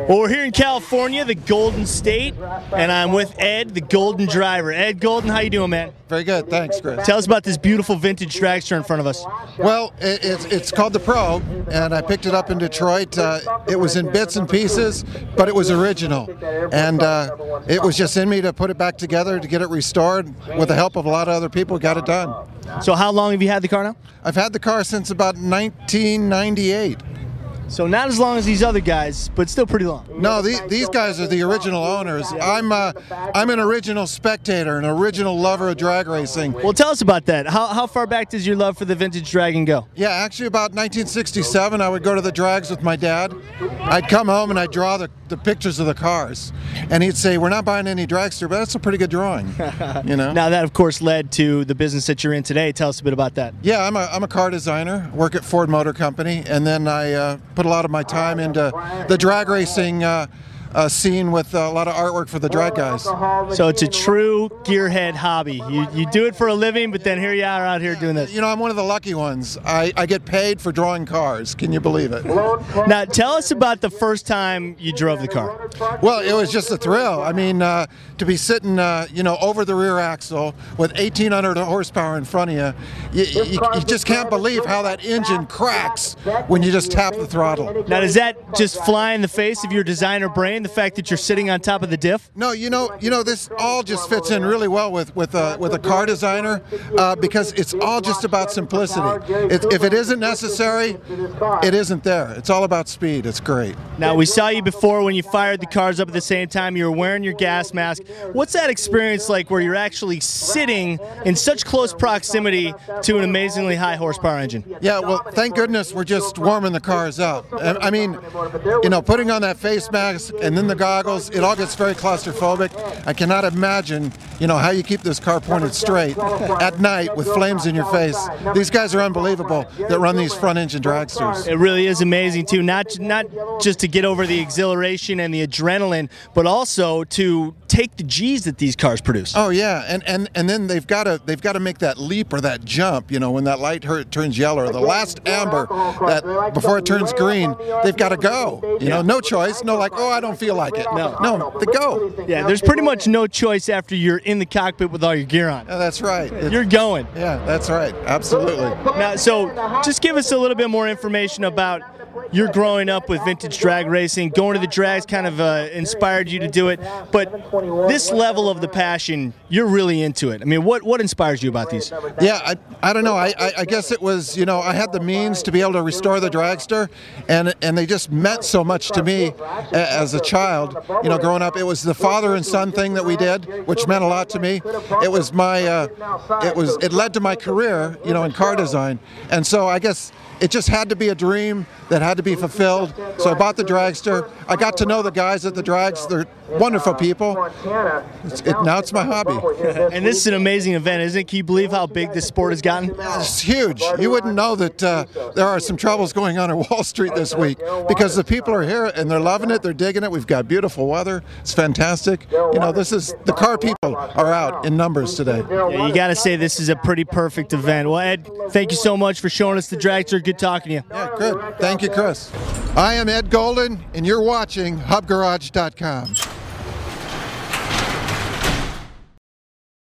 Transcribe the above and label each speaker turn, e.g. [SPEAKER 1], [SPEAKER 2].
[SPEAKER 1] Well, we're here in California, the Golden State, and I'm with Ed, the Golden Driver. Ed Golden, how you doing, man?
[SPEAKER 2] Very good, thanks, Chris.
[SPEAKER 1] Tell us about this beautiful vintage dragster in front of us.
[SPEAKER 2] Well, it's called the Pro, and I picked it up in Detroit. It was in bits and pieces, but it was original, and it was just in me to put it back together, to get it restored. With the help of a lot of other people, got it done.
[SPEAKER 1] So how long have you had the car now?
[SPEAKER 2] I've had the car since about 1998.
[SPEAKER 1] So not as long as these other guys, but still pretty long.
[SPEAKER 2] No, these guys are the original owners. I'm an original spectator, an original lover of drag racing.
[SPEAKER 1] Well, tell us about that. How far back does your love for the vintage dragon go?
[SPEAKER 2] Yeah, actually about 1967, I would go to the drags with my dad. I'd come home and I'd draw the pictures of the cars. And he'd say, we're not buying any dragster, but that's a pretty good drawing, you know?
[SPEAKER 1] Now that, of course, led to the business that you're in today. Tell us a bit about that.
[SPEAKER 2] Yeah, I'm a car designer, work at Ford Motor Company, and then I put a lot of my time into the drag racing scene with a lot of artwork for the drag guys.
[SPEAKER 1] So it's a true gearhead hobby. You do it for a living, but then here you are out here doing this.
[SPEAKER 2] You know, I'm one of the lucky ones. I get paid for drawing cars. Can you believe it?
[SPEAKER 1] Now, tell us about the first time you drove the car.
[SPEAKER 2] Well, it was just a thrill. I mean, to be sitting, you know, over the rear axle with 1,800 horsepower in front of you, you just can't believe how that engine cracks when you just tap the throttle.
[SPEAKER 1] Now, does that just fly in the face of your designer brain? The fact that you're sitting on top of the diff?
[SPEAKER 2] No, you know, this all just fits in really well with a car designer because it's all just about simplicity. If it isn't necessary, it isn't there. It's all about speed. It's great.
[SPEAKER 1] Now, we saw you before when you fired the cars up at the same time. You were wearing your gas mask. What's that experience like where you're actually sitting in such close proximity to an amazingly high horsepower engine?
[SPEAKER 2] Yeah, well, thank goodness we're just warming the cars up. I mean, you know, putting on that face mask and then the goggles, it all gets very claustrophobic. I cannot imagine, you know, how you keep this car pointed straight at night with flames in your face. These guys are unbelievable that run these front engine dragsters.
[SPEAKER 1] It really is amazing too, not just to get over the exhilaration and the adrenaline, but also to take the G's that these cars produce.
[SPEAKER 2] Oh yeah, and then they've got to make that leap or that jump, you know, when that light turns yellow or the last amber that before it turns green, they've got to go. You know, no choice, no like, oh, I don't feel like it. No, they go.
[SPEAKER 1] Yeah, there's pretty much no choice after you're in the cockpit with all your gear on.
[SPEAKER 2] Yeah, that's right.
[SPEAKER 1] You're going.
[SPEAKER 2] Yeah, that's right. Absolutely.
[SPEAKER 1] Now, so just give us a little bit more information about your growing up with vintage drag racing. Going to the drags kind of inspired you to do it, but this level of the passion, you're really into it. I mean, what inspires you about these?
[SPEAKER 2] Yeah, I don't know. I guess it was, you know, I had the means to be able to restore the dragster, and they just meant so much to me as a child. You know, growing up, it was the father and son thing that we did, which meant a lot to me. It was my, it led to my career, you know, in car design, and so I guess it just had to be a dream that had to be fulfilled. So I bought the dragster. I got to know the guys at the drags. They're wonderful people. Now it's my hobby.
[SPEAKER 1] And this is an amazing event, isn't it? Can you believe how big this sport has gotten?
[SPEAKER 2] It's huge. You wouldn't know that there are some troubles going on Wall Street this week because the people are here and they're loving it. They're digging it. We've got beautiful weather. It's fantastic. You know, the car people are out in numbers today.
[SPEAKER 1] Yeah, you got to say this is a pretty perfect event. Well, Ed, thank you so much for showing us the dragster. Good talking to you.
[SPEAKER 2] Yeah, good. Thank you, Chris. I am Ed Golden, and you're watching HubGarage.com.